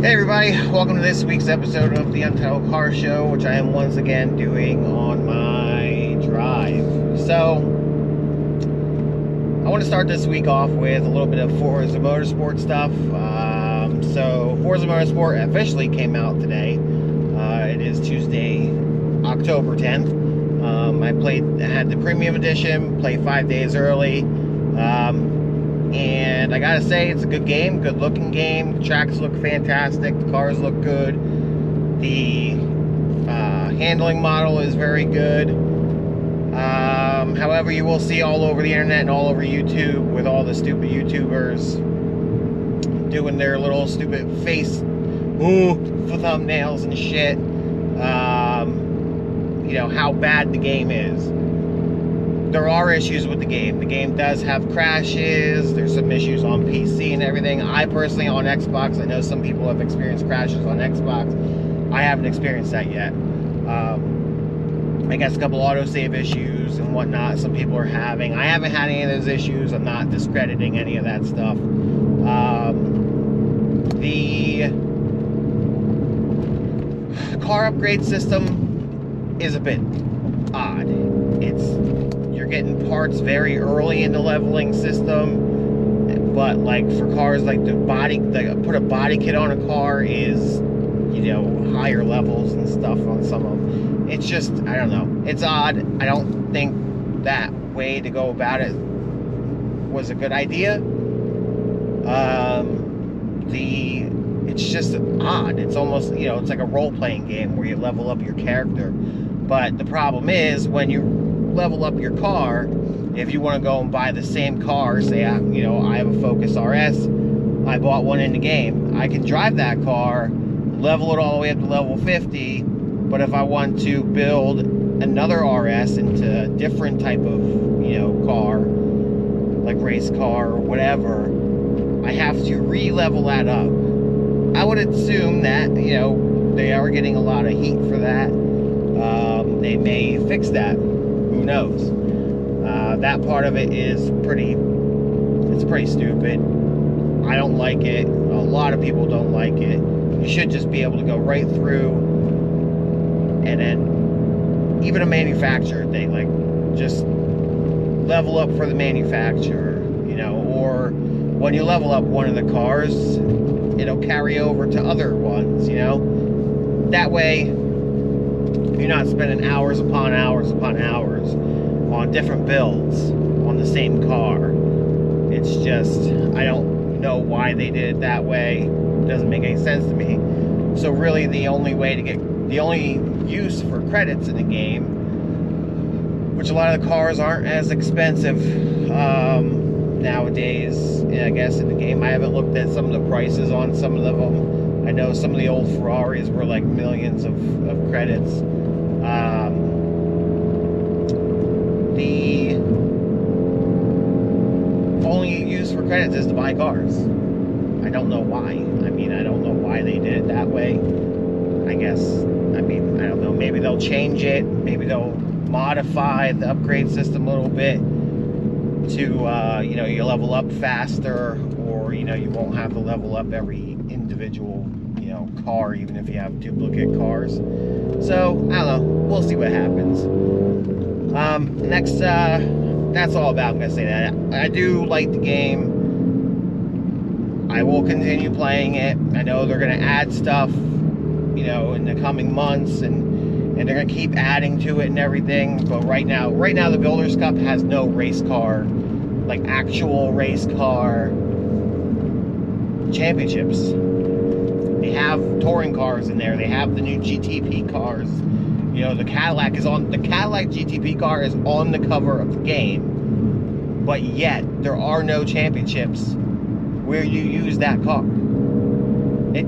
Hey everybody, welcome to this week's episode of the Untitled Car Show, which I am once again doing on my drive. So, I want to start this week off with a little bit of Forza Motorsport stuff. So, Forza Motorsport officially came out today. It is Tuesday, October 10th. I had the premium edition, played 5 days early. And I gotta say, it's a good game, good looking game. The tracks look fantastic, the cars look good. The handling model is very good. However, you will see all over the internet and all over YouTube with all the stupid YouTubers doing their little stupid face for thumbnails and shit. You know, how bad the game is. There are issues with the game. The game does have crashes. There's some issues on PC and everything. I personally, on Xbox, I know some people have experienced crashes on Xbox. I haven't experienced that yet. I guess a couple autosave issues and whatnot some people are having. I haven't had any of those issues. I'm not discrediting any of that stuff. The car upgrade system is a bit odd. You're getting parts very early in the leveling system, but like for cars like put a body kit on a car is, you know, higher levels and stuff on some of them. It's just, I don't know, it's odd. I don't think that way to go about it was a good idea. It's just odd. It's almost, you know, it's like a role-playing game where you level up your character. But the problem is, when you level up your car, if you want to go and buy the same car, say, you know, I have a Focus RS, I bought one in the game, I can drive that car, level it all the way up to level 50, but if I want to build another RS into a different type of, you know, car, like race car or whatever, I have to re-level that up. I would assume that, you know, they are getting a lot of heat for that. They may fix that. Who knows? That part of it is pretty stupid. I don't like it. A lot of people don't like it. You should just be able to go right through, and then even a manufacturer thing, like just level up for the manufacturer, you know, or when you level up one of the cars, it'll carry over to other ones, you know. That way, you're not spending hours upon hours upon hours on different builds on the same car. It's just, I don't know why they did it that way. It doesn't make any sense to me. So really, the only use for credits in the game, which a lot of the cars aren't as expensive nowadays, I guess, in the game. I haven't looked at some of the prices on some of them. I know some of the old Ferraris were like millions of credits. The only use for credits is to buy cars. I don't know why. I mean, I don't know why they did it that way. I guess, I mean, I don't know. Maybe they'll change it. Maybe they'll modify the upgrade system a little bit to, you know, you level up faster, or, you know, you won't have to level up every individual, you know, car, even if you have duplicate cars. So, I don't know. We'll see what happens. Next, that's all about, I'm gonna say that. I do like the game. I will continue playing it. I know they're gonna add stuff, you know, in the coming months, and they're gonna keep adding to it and everything. But right now the Builders Cup has no race car, like actual race car championships. They have touring cars in there. They have the new GTP cars. You know, the Cadillac GTP car is on the cover of the game, but yet there are no championships where you use that car. It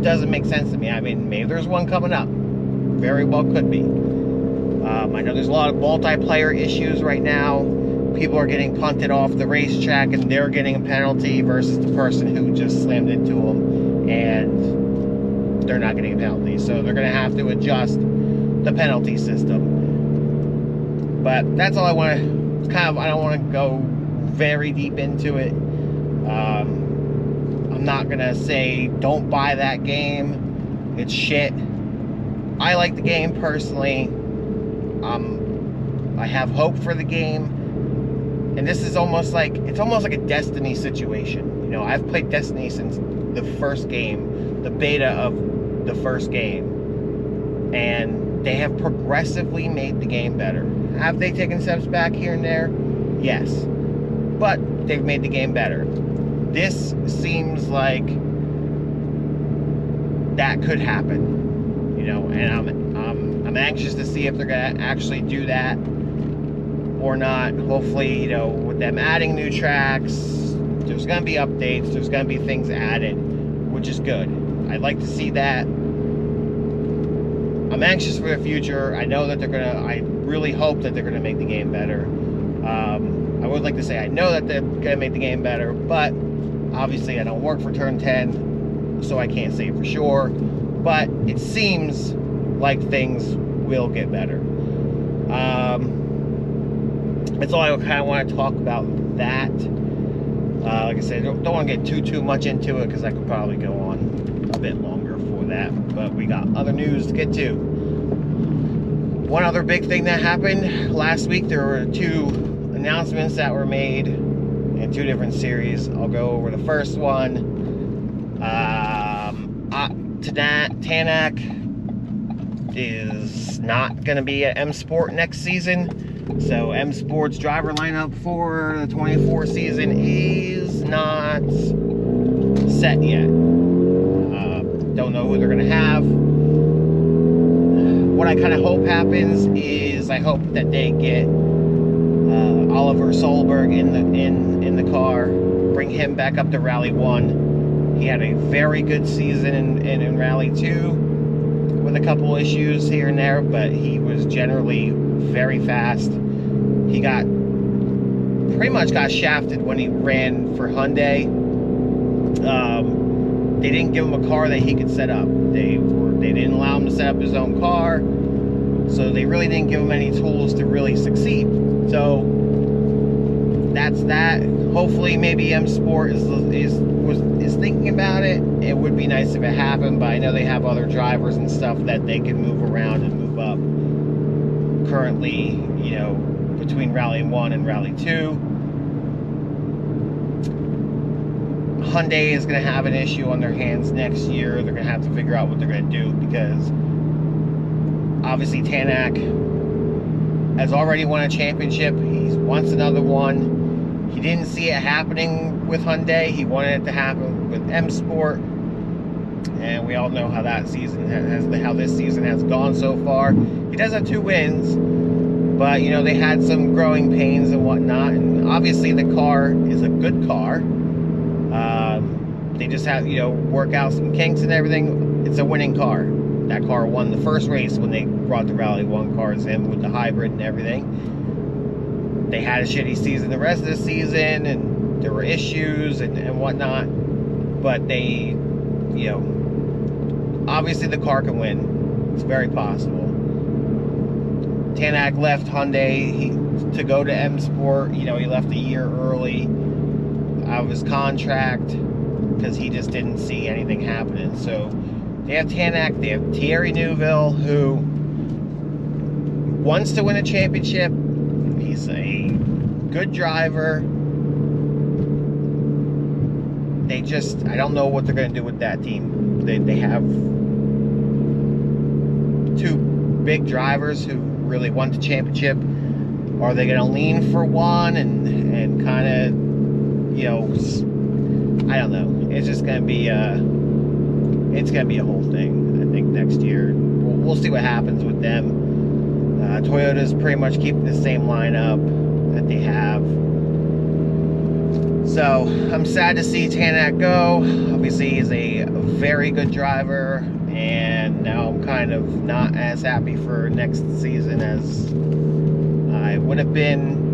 doesn't make sense to me. I mean, maybe there's one coming up. Very well could be. I know there's a lot of multiplayer issues right now. People are getting punted off the racetrack and they're getting a penalty versus the person who just slammed into them and they're not getting a penalty. So they're going to have to adjust the penalty system. But that's all I want to, I don't want to go very deep into it. I'm not gonna say don't buy that game. It's shit. I like the game personally. I have hope for the game, and this is almost like a Destiny situation. You know, I've played Destiny since the first game, the beta of the first game, and they have progressively made the game better. Have they taken steps back here and there? Yes, but they've made the game better. This seems like that could happen, you know, and I'm anxious to see if they're gonna actually do that or not. Hopefully, you know, with them adding new tracks, there's gonna be updates, there's gonna be things added, which is good. I'd like to see that. I'm anxious for the future. I know that I really hope that they're gonna make the game better. I would like to say I know that they're gonna make the game better, but obviously I don't work for Turn 10, so I can't say for sure, but it seems like things will get better. That's all I kind of want to talk about that. Like I said, don't want to get too much into it because I could probably go on a bit longer for that, but we got other news to get to. One other big thing that happened last week, there were 2 announcements that were made in 2 different series. I'll go over the first one. Tanak is not going to be at M Sport next season. So M Sport's driver lineup for the 24 season is not set yet. Don't know who they're going to have. What I kind of hope happens is I hope that they get Oliver Solberg in the car, bring him back up to Rally 1. He had a very good season in Rally 2 with a couple issues here and there, but he was generally very fast. He pretty much got shafted when he ran for Hyundai. They didn't give him a car that he could set up. They didn't allow him to set up his own car, so they really didn't give him any tools to really succeed. So that's that. Hopefully, maybe M Sport is thinking about it. It would be nice if it happened, but I know they have other drivers and stuff that they can move around and move up. Currently, you know, between Rally 1 and Rally 2. Hyundai is going to have an issue on their hands next year. They're going to have to figure out what they're going to do, because obviously Tanak has already won a championship. He wants another one. He didn't see it happening with Hyundai. He wanted it to happen with M Sport. And we all know how that season how this season has gone so far. He does have 2 wins, but you know, they had some growing pains and whatnot. And obviously the car is a good car. They just have, you know, work out some kinks and everything. It's a winning car. That car won the first race when they brought the Rally 1 cars in with the hybrid and everything. They had a shitty season the rest of the season, and there were issues and whatnot. But they, you know, obviously the car can win. It's very possible. Tanak left Hyundai to go to M Sport. You know, he left a year early out of his contract because he just didn't see anything happening. So they have Tanak, they have Thierry Neuville, who wants to win a championship. He's a good driver. They just, I don't know what they're going to do with that team. They have 2 big drivers who really want the championship. Are they going to lean for one and kind of, you know, I don't know. It's just going to be it's going to be a whole thing. I think next year we'll see what happens with them. Toyota's pretty much keeping the same lineup that they have. So I'm sad to see Tanak go. Obviously, he's a very good driver, and now I'm kind of not as happy for next season as I would have been.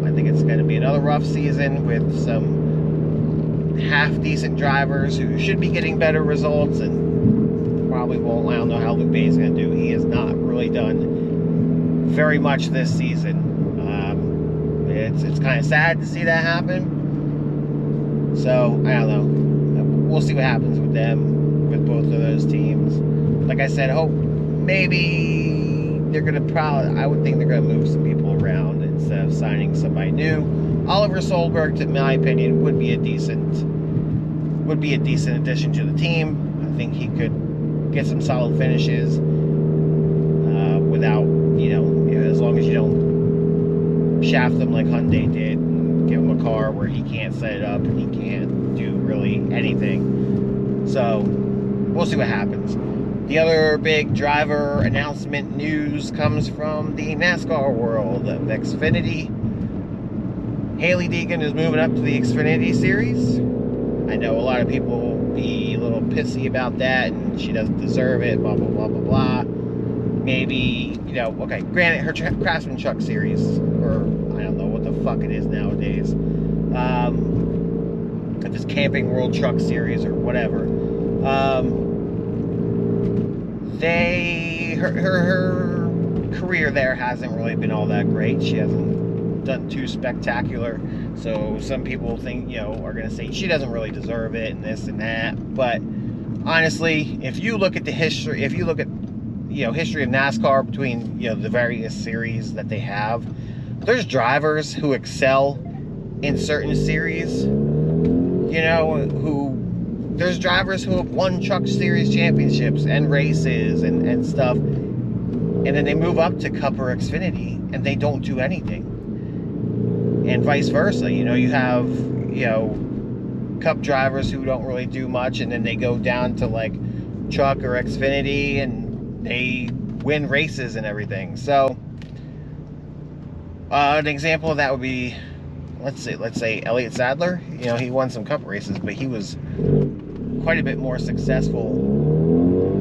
I think it's going to be another rough season with some half-decent drivers who should be getting better results and probably won't. I don't know how Lupe is going to do. He has not really done very much this season. It's kind of sad to see that happen. So, I don't know. we'll see what happens with them, with both of those teams. Like I said, hope maybe they're gonna I would think they're gonna move some people around instead of signing somebody new. Oliver Solberg, in my opinion, would be a decent addition to the team. I think he could get some solid finishes without, as long as you don't shaft them like Hyundai did and give him a car where he can't set it up and he can't do really anything. So we'll see what happens. The other big driver announcement news comes from the NASCAR world of Xfinity. Hailie Deegan is moving up to the Xfinity Series. I know a lot of people will be a little pissy about that, and she doesn't deserve it, blah, blah, blah, blah, blah. Maybe, okay, granted, her Craftsman Truck Series, or I don't know what the fuck it is nowadays, if it's Camping World Truck Series or whatever, her career there hasn't really been all that great. She hasn't done too spectacular, so some people think, are going to say she doesn't really deserve it and this and that. But honestly, if you look at the history, history of NASCAR between, the various series that they have, there's drivers who excel in certain series, there's drivers who have won Truck Series championships and races and stuff, and then they move up to Cup or Xfinity and they don't do anything. And vice versa, you have, Cup drivers who don't really do much, and then they go down to like Truck or Xfinity and they win races and everything. So an example of that would be, let's say Elliott Sadler. He won some Cup races, but he was quite a bit more successful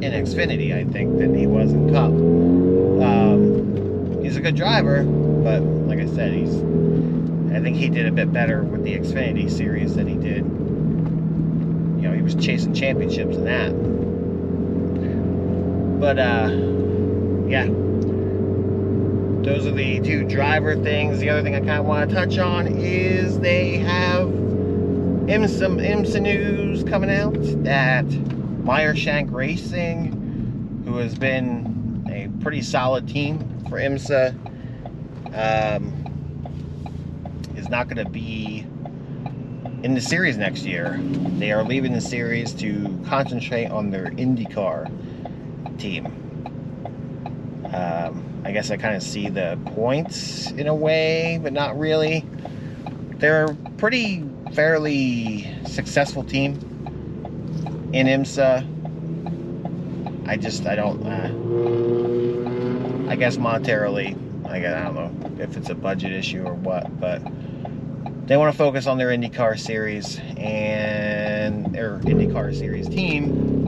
in Xfinity, I think, than he was in Cup. He's a good driver, but like I said, I think he did a bit better with the Xfinity Series than he did. He was chasing championships in that. But yeah, those are the two driver things. The other thing I kind of want to touch on is they have some IMSA news coming out that Meyershank Racing, who has been a pretty solid team for IMSA, is not going to be in the series next year. They are leaving the series to concentrate on their IndyCar team. I guess I kind of see the points in a way, but not really. They're a fairly successful team in IMSA. I don't, I guess monetarily, I don't know if it's a budget issue or what, but they want to focus on their IndyCar series and their IndyCar series team.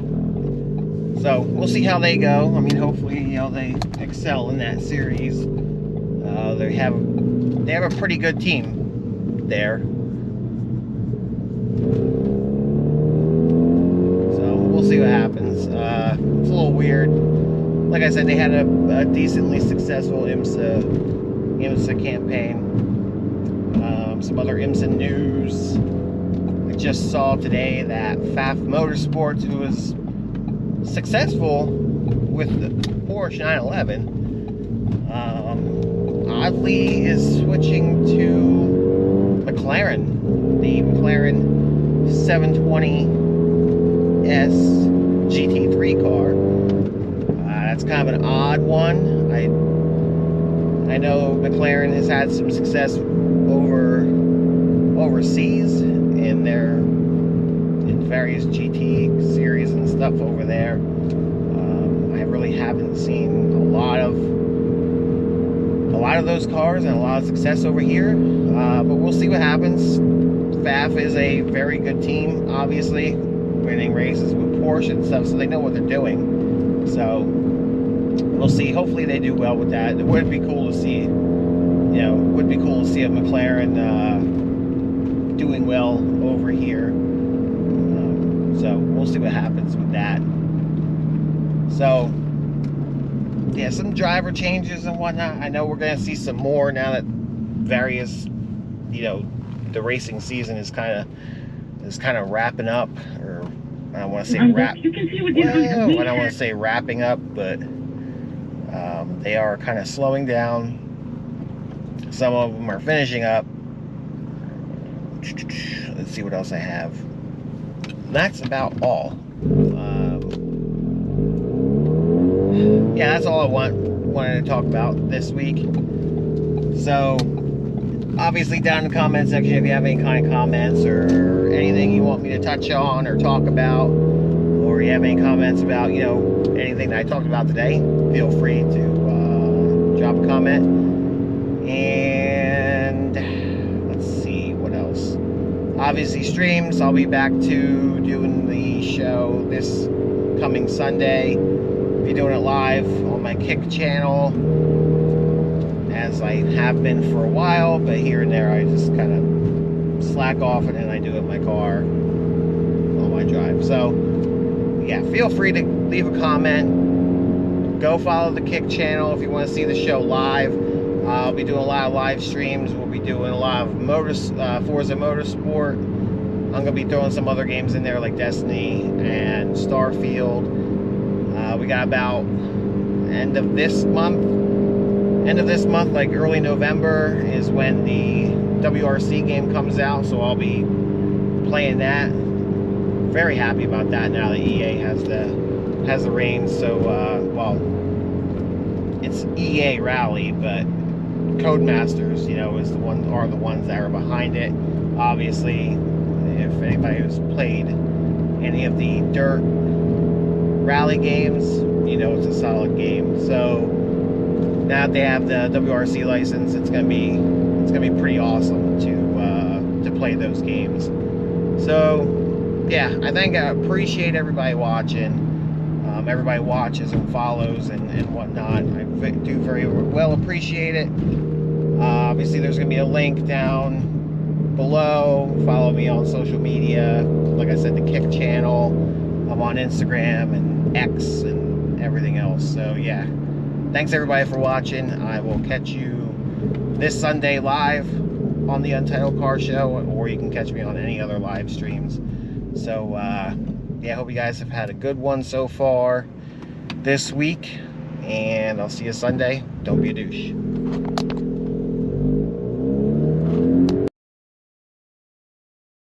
So we'll see how they go. I mean, hopefully, they excel in that series. They have a pretty good team there. So we'll see what happens. It's a little weird. Like I said, they had a decently successful IMSA campaign. Some other IMSA news. I just saw today that Forza Motorsport, who was successful with the Porsche 911, oddly is switching to McLaren, the McLaren 720S GT3 car. That's kind of an odd one. I know McLaren has had some success overseas in various GT series and stuff over there. I really haven't seen a lot of those cars and a lot of success over here, but we'll see what happens. FAF is a very good team, obviously, winning races with Porsche and stuff, so they know what they're doing. So we'll see. Hopefully they do well with that. It would be cool to see, a McLaren doing well over here. So we'll see what happens with that. So yeah, some driver changes and whatnot. I know we're going to see some more now that various, the racing season is is kind of wrapping up, or I don't want to say wrap. You can see what Well, I don't want to say wrapping up, but they are kind of slowing down. Some of them are finishing up. Let's see what else I have. That's about all. Yeah, that's all I wanted to talk about this week. So, obviously down in the comment section, if you have any kind of comments or anything you want me to touch on or talk about, or you have any comments about, you know, anything that I talked about today, feel free to drop a comment. And let's see what else. Obviously streams, I'll be back to doing the show this coming Sunday. I'll be doing it live on my Kick channel, as I have been for a while, but here and there I just kind of slack off it and I do it in my car on my drive. So yeah, feel free to leave a comment. Go follow the Kick channel if you want to see the show live. I'll be doing a lot of live streams. We'll be doing a lot of Forza Motorsport. I'm going to be throwing some other games in there like Destiny and Starfield. We got about end of this month, like early November, is when the WRC game comes out, so I'll be playing that. Very happy about that now that EA has the reins. So well, it's EA Rally, but Codemasters, you know, are the ones that are behind it. Obviously, if anybody who's played any of the dirt rally games, you know it's a solid game. So now that they have the WRC license, it's gonna be pretty awesome to play those games. So yeah, I appreciate everybody watching. Everybody watches and follows and whatnot. I do very well appreciate it. Obviously there's gonna be a link down below. Follow me on social media, like I said, the Kick channel. I'm on Instagram and X and everything else. So yeah, thanks everybody for watching. I will catch you this Sunday live on the Untitled Car Show, or you can catch me on any other live streams. So yeah, I hope you guys have had a good one so far this week, and I'll see you Sunday. Don't be a douche.